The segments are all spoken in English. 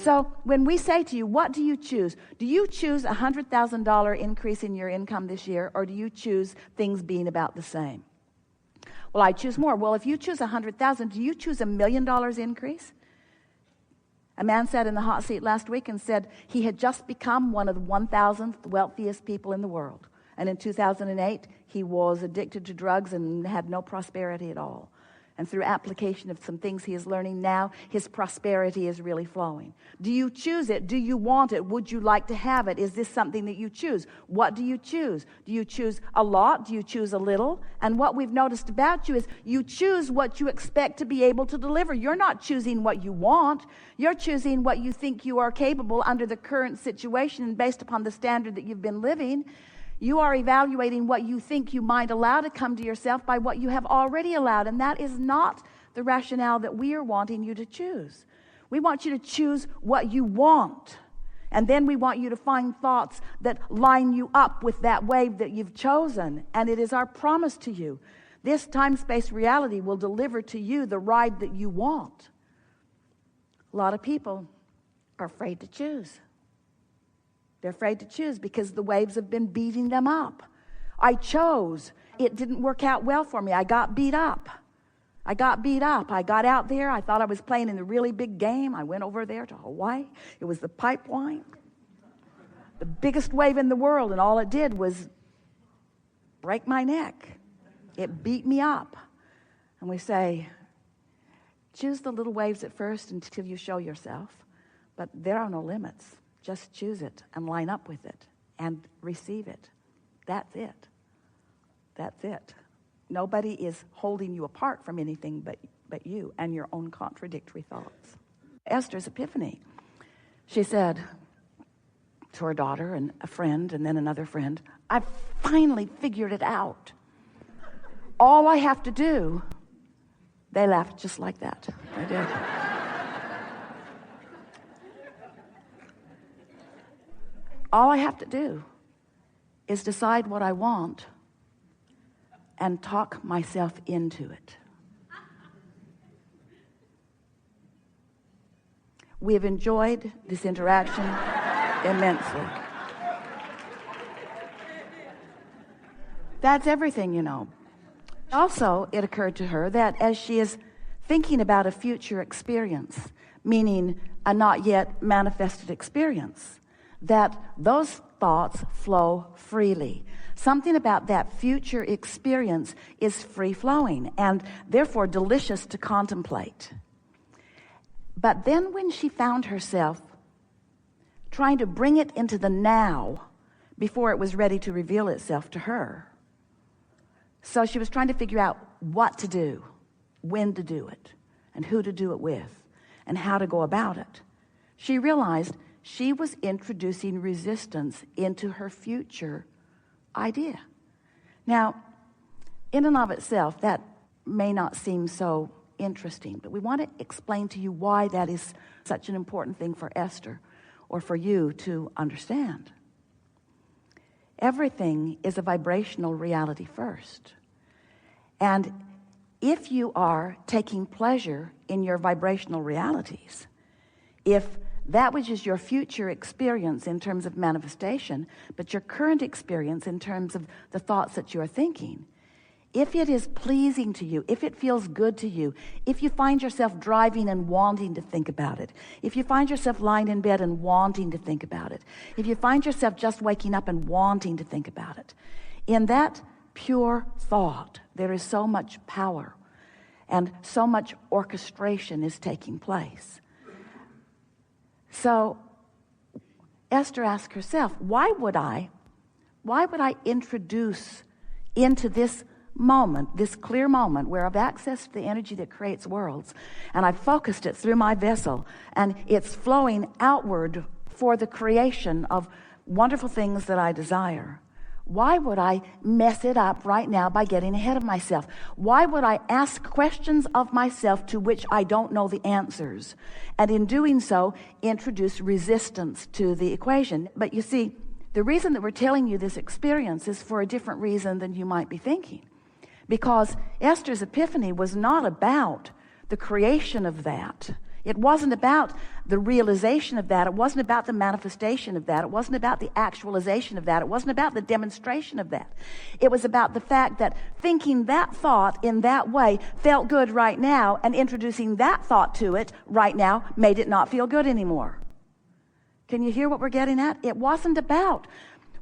So when we say to you, what do you choose? Do you choose a $100,000 increase in your income this year, or do you choose things being about the same? Well, I choose more. Well, if you choose 100,000, do you choose $1 million increase? A man sat in the hot seat last week and said he had just become one of the 1,000th wealthiest people in the world. And in 2008, he was addicted to drugs and had no prosperity at all. And through application of some things he is learning now, his prosperity is really flowing. Do you choose it? Do you want it? Would you like to have it? Is this something that you choose? What do you choose? Do you choose a lot? Do you choose a little? And what we've noticed about you is you choose what you expect to be able to deliver. You're not choosing what you want. You're choosing what you think you are capable under the current situation and based upon the standard that you've been living. You are evaluating what you think you might allow to come to yourself by what you have already allowed. And that is not the rationale that we are wanting you to choose. We want you to choose what you want. And then we want you to find thoughts that line you up with that wave that you've chosen. And it is our promise to you. This time-space reality will deliver to you the ride that you want. A lot of people are afraid to choose. They're afraid to choose because the waves have been beating them up. I chose. It didn't work out well for me. I got beat up. I got out there. I thought I was playing in a really big game. I went over there to Hawaii. It was the pipeline. The biggest wave in the world, and all it did was break my neck. It beat me up. And we say, choose the little waves at first until you show yourself. But there are no limits. Just choose it and line up with it and receive it. That's it. That's it. Nobody is holding you apart from anything but you and your own contradictory thoughts. Esther's epiphany. She said to her daughter and a friend and then another friend, I finally figured it out. All I have to do, they laughed just like that. They did. All I have to do is decide what I want and talk myself into it. We have enjoyed this interaction immensely. That's everything, you know. Also, it occurred to her that as she is thinking about a future experience, meaning a not yet manifested experience, that those thoughts flow freely. Something about that future experience is free-flowing and therefore delicious to contemplate. But then when she found herself trying to bring it into the now before it was ready to reveal itself to her, so she was trying to figure out what to do, when to do it, and who to do it with, and how to go about it, she realized she was introducing resistance into her future idea. Now, in and of itself, that may not seem so interesting, but we want to explain to you why that is such an important thing for Esther or for you to understand. Everything is a vibrational reality first. And if you are taking pleasure in your vibrational realities, if that which is your future experience in terms of manifestation, but your current experience in terms of the thoughts that you are thinking, if it is pleasing to you, if it feels good to you, if you find yourself driving and wanting to think about it, if you find yourself lying in bed and wanting to think about it, if you find yourself just waking up and wanting to think about it, in that pure thought, there is so much power and so much orchestration is taking place. So Esther asked herself, why would I introduce into this moment, this clear moment where I've accessed the energy that creates worlds and I've focused it through my vessel and it's flowing outward for the creation of wonderful things that I desire? Why would I mess it up right now by getting ahead of myself? Why would I ask questions of myself to which I don't know the answers? And in doing so, introduce resistance to the equation. But you see, the reason that we're telling you this experience is for a different reason than you might be thinking. Because Esther's epiphany was not about the creation of that. It wasn't about the realization of that. It wasn't about the manifestation of that. It wasn't about the actualization of that. It wasn't about the demonstration of that. It was about the fact that thinking that thought in that way felt good right now, and introducing that thought to it right now made it not feel good anymore. Can you hear what we're getting at? It wasn't about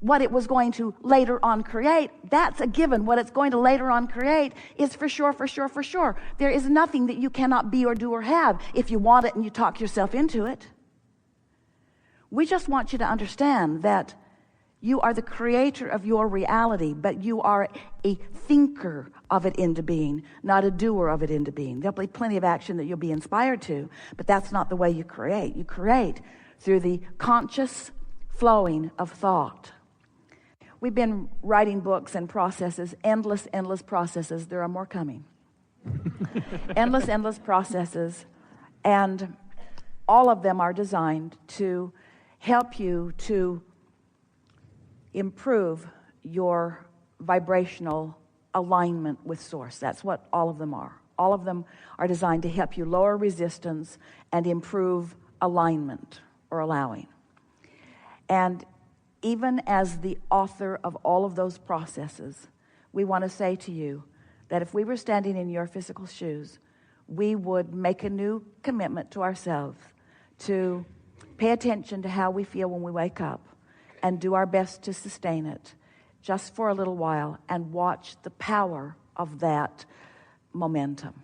what it was going to later on create. That's a given. What it's going to later on create is for sure, for sure, for sure. There is nothing that you cannot be or do or have if you want it and you talk yourself into it. We just want you to understand that you are the creator of your reality, but you are a thinker of it into being, not a doer of it into being. There'll be plenty of action that you'll be inspired to, but that's not the way you create. You create through the conscious flowing of thought. We've been writing books and processes, endless processes. There are more coming. endless processes. And all of them are designed to help you to improve your vibrational alignment with Source. That's what all of them are. All of them are designed to help you lower resistance and improve alignment or allowing. And even as the author of all of those processes, we want to say to you that if we were standing in your physical shoes, we would make a new commitment to ourselves to pay attention to how we feel when we wake up and do our best to sustain it just for a little while and watch the power of that momentum.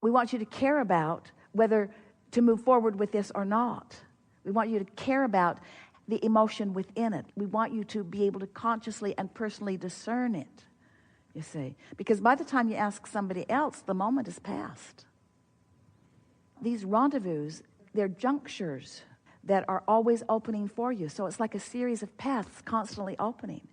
We want you to care about whether to move forward with this or not. We want you to care about the emotion within it. We want you to be able to consciously and personally discern it, you see. Because by the time you ask somebody else, the moment is past. These rendezvous, they're junctures that are always opening for you. So it's like a series of paths constantly opening.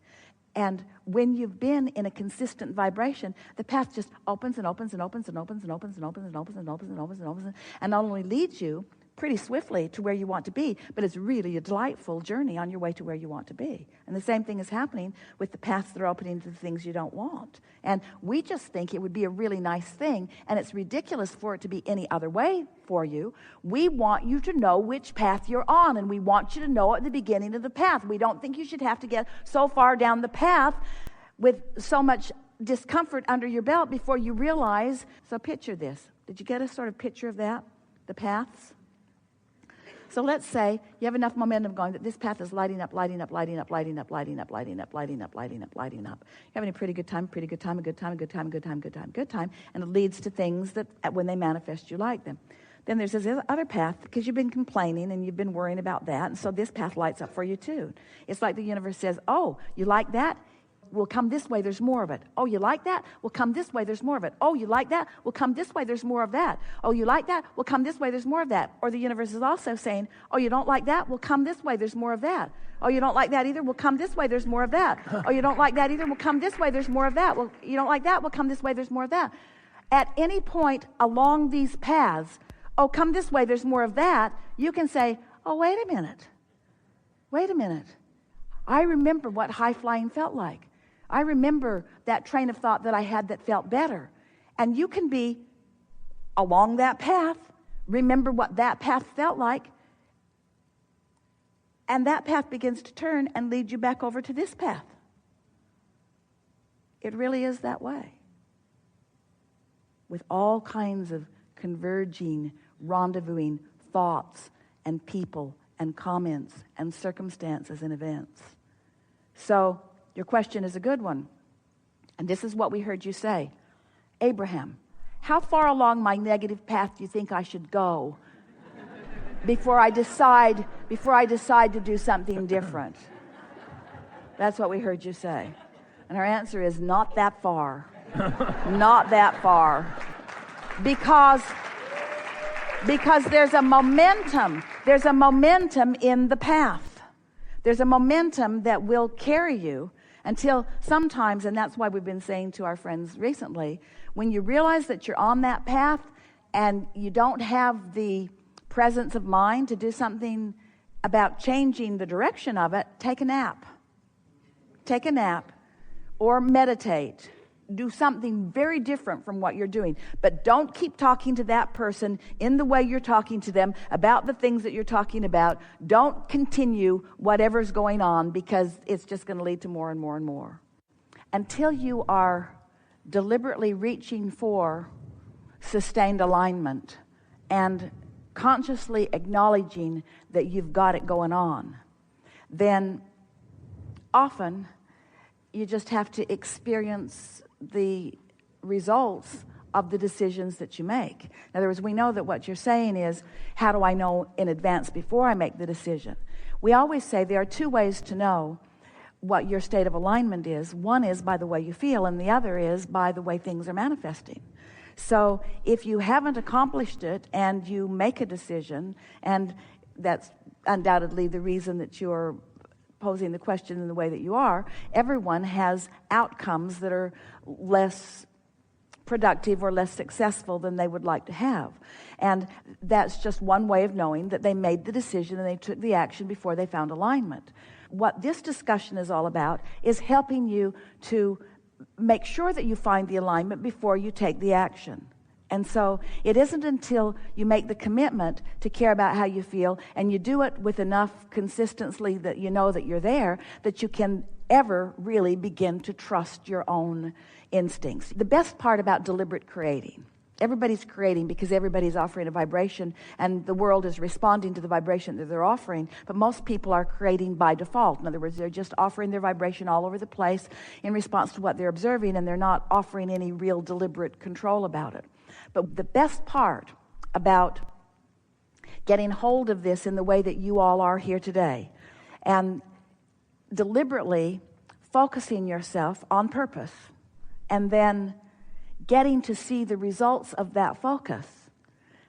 And when you've been in a consistent vibration, the path just opens and opens and opens and opens and opens and opens and opens and opens and opens and opens and not only leads you pretty swiftly to where you want to be, but it's really a delightful journey on your way to where you want to be. And the same thing is happening with the paths that are opening to the things you don't want. And we just think it would be a really nice thing, and it's ridiculous for it to be any other way for you. We want you to know which path you're on, and we want you to know at the beginning of the path. We don't think you should have to get so far down the path with so much discomfort under your belt before you realize. So picture this. Did you get a sort of picture of that? The paths? So let's say you have enough momentum going that this path is lighting up. You having a pretty good time, a good time, and it leads to things that when they manifest, you like them. Then there's this other path because you've been complaining and you've been worrying about that, and so this path lights up for you too. It's like the universe says, oh, you like that? Well, come this way, there's more of it. Oh, you like that? Well, come this way, there's more of it. Oh, you like that? Well, come this way, there's more of that. Oh, you like that? Well, come this way, there's more of that. Or the universe is also saying, oh, you don't like that? Well, come this way, there's more of that. Oh, you don't like that either? Well, come this way, there's more of that. Oh, you don't like that either? Well, come this way, there's more of that. Well, you don't like that? Well, come this way, there's more of that. At any point along these paths, oh, come this way, there's more of that, you can say, oh, wait a minute. I remember what high flying felt like. I remember that train of thought that I had that felt better. And you can be along that path, remember what that path felt like, and that path begins to turn and lead you back over to this path. It really is that way. With all kinds of converging, rendezvousing thoughts and people and comments and circumstances and events. So, your question is a good one. And this is what we heard you say. Abraham, how far along my negative path do you think I should go before I decide to do something different? That's what we heard you say. And our answer is not that far. Not that far. Because there's a momentum. There's a momentum in the path. There's a momentum that will carry you until sometimes, and that's why we've been saying to our friends recently, when you realize that you're on that path and you don't have the presence of mind to do something about changing the direction of it, take a nap. Take a nap or meditate do something very different from what you're doing. But don't keep talking to that person in the way you're talking to them about the things that you're talking about. Don't continue whatever's going on, because it's just going to lead to more and more and more. Until you are deliberately reaching for sustained alignment and consciously acknowledging that you've got it going on, then often you just have to experience the results of the decisions that you make. In other words, we know that what you're saying is, how do I know in advance before I make the decision? We always say there are two ways to know what your state of alignment is. One is by the way you feel, and the other is by the way things are manifesting. So if you haven't accomplished it and you make a decision, and that's undoubtedly the reason that you're posing the question in the way that you are, everyone has outcomes that are less productive or less successful than they would like to have. And that's just one way of knowing that they made the decision and they took the action before they found alignment. What this discussion is all about is helping you to make sure that you find the alignment before you take the action. And so it isn't until you make the commitment to care about how you feel, and you do it with enough consistency that you know that you're there, that you can ever really begin to trust your own instincts. The best part about deliberate creating, everybody's creating because everybody's offering a vibration, and the world is responding to the vibration that they're offering, but most people are creating by default. In other words, they're just offering their vibration all over the place in response to what they're observing, and they're not offering any real deliberate control about it. But the best part about getting hold of this in the way that you all are here today, and deliberately focusing yourself on purpose, and then getting to see the results of that focus,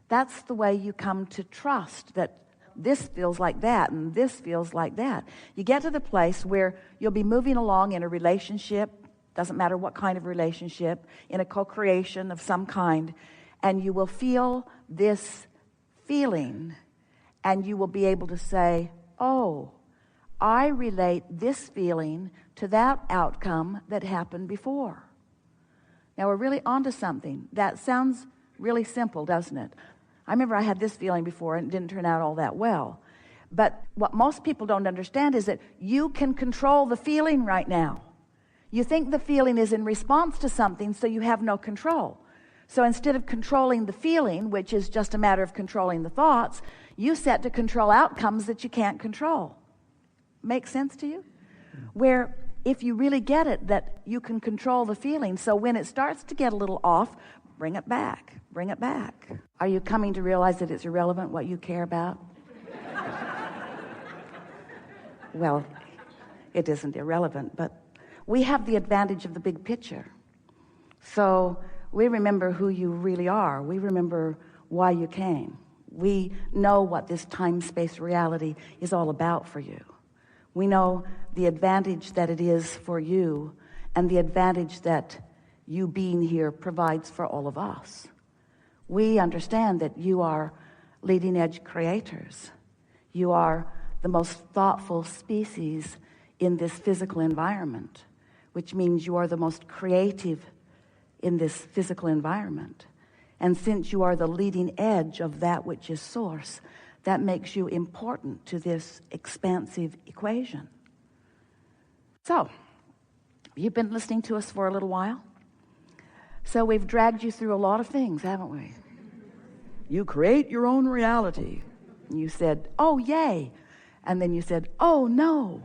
that's the way you come to trust that this feels like that and this feels like that. You get to the place where you'll be moving along in a relationship, doesn't matter what kind of relationship, in a co-creation of some kind, and you will feel this feeling, and you will be able to say, oh, I relate this feeling to that outcome that happened before. Now we're really onto something. That sounds really simple, doesn't it? I remember I had this feeling before and it didn't turn out all that well. But what most people don't understand is that you can control the feeling right now. You think the feeling is in response to something, so you have no control. So instead of controlling the feeling, which is just a matter of controlling the thoughts, you set to control outcomes that you can't control. Make sense to you? Where if you really get it, that you can control the feeling, so when it starts to get a little off, bring it back, bring it back. Are you coming to realize that it's irrelevant what you care about? Well, it isn't irrelevant, but we have the advantage of the big picture. So we remember who you really are. We remember why you came. We know what this time-space reality is all about for you. We know the advantage that it is for you, and the advantage that you being here provides for all of us. We understand that you are leading-edge creators. You are the most thoughtful species in this physical environment, which means you are the most creative in this physical environment. And since you are the leading edge of that which is source, that makes you important to this expansive equation. So, you've been listening to us for a little while. So we've dragged you through a lot of things, haven't we? You create your own reality. And you said, oh, yay. And then you said, oh, no.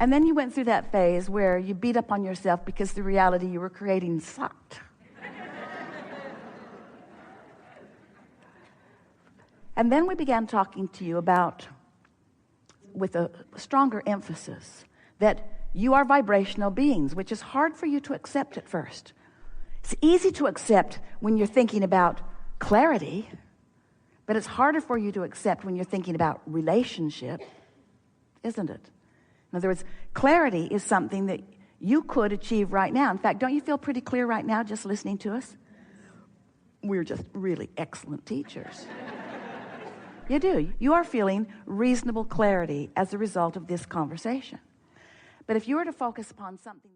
And then you went through that phase where you beat up on yourself because the reality you were creating sucked. And then we began talking to you about, with a stronger emphasis, that you are vibrational beings, which is hard for you to accept at first. It's easy to accept when you're thinking about clarity, but it's harder for you to accept when you're thinking about relationship, isn't it? In other words, clarity is something that you could achieve right now. In fact, don't you feel pretty clear right now just listening to us? We're just really excellent teachers. You do. You are feeling reasonable clarity as a result of this conversation. But if you were to focus upon something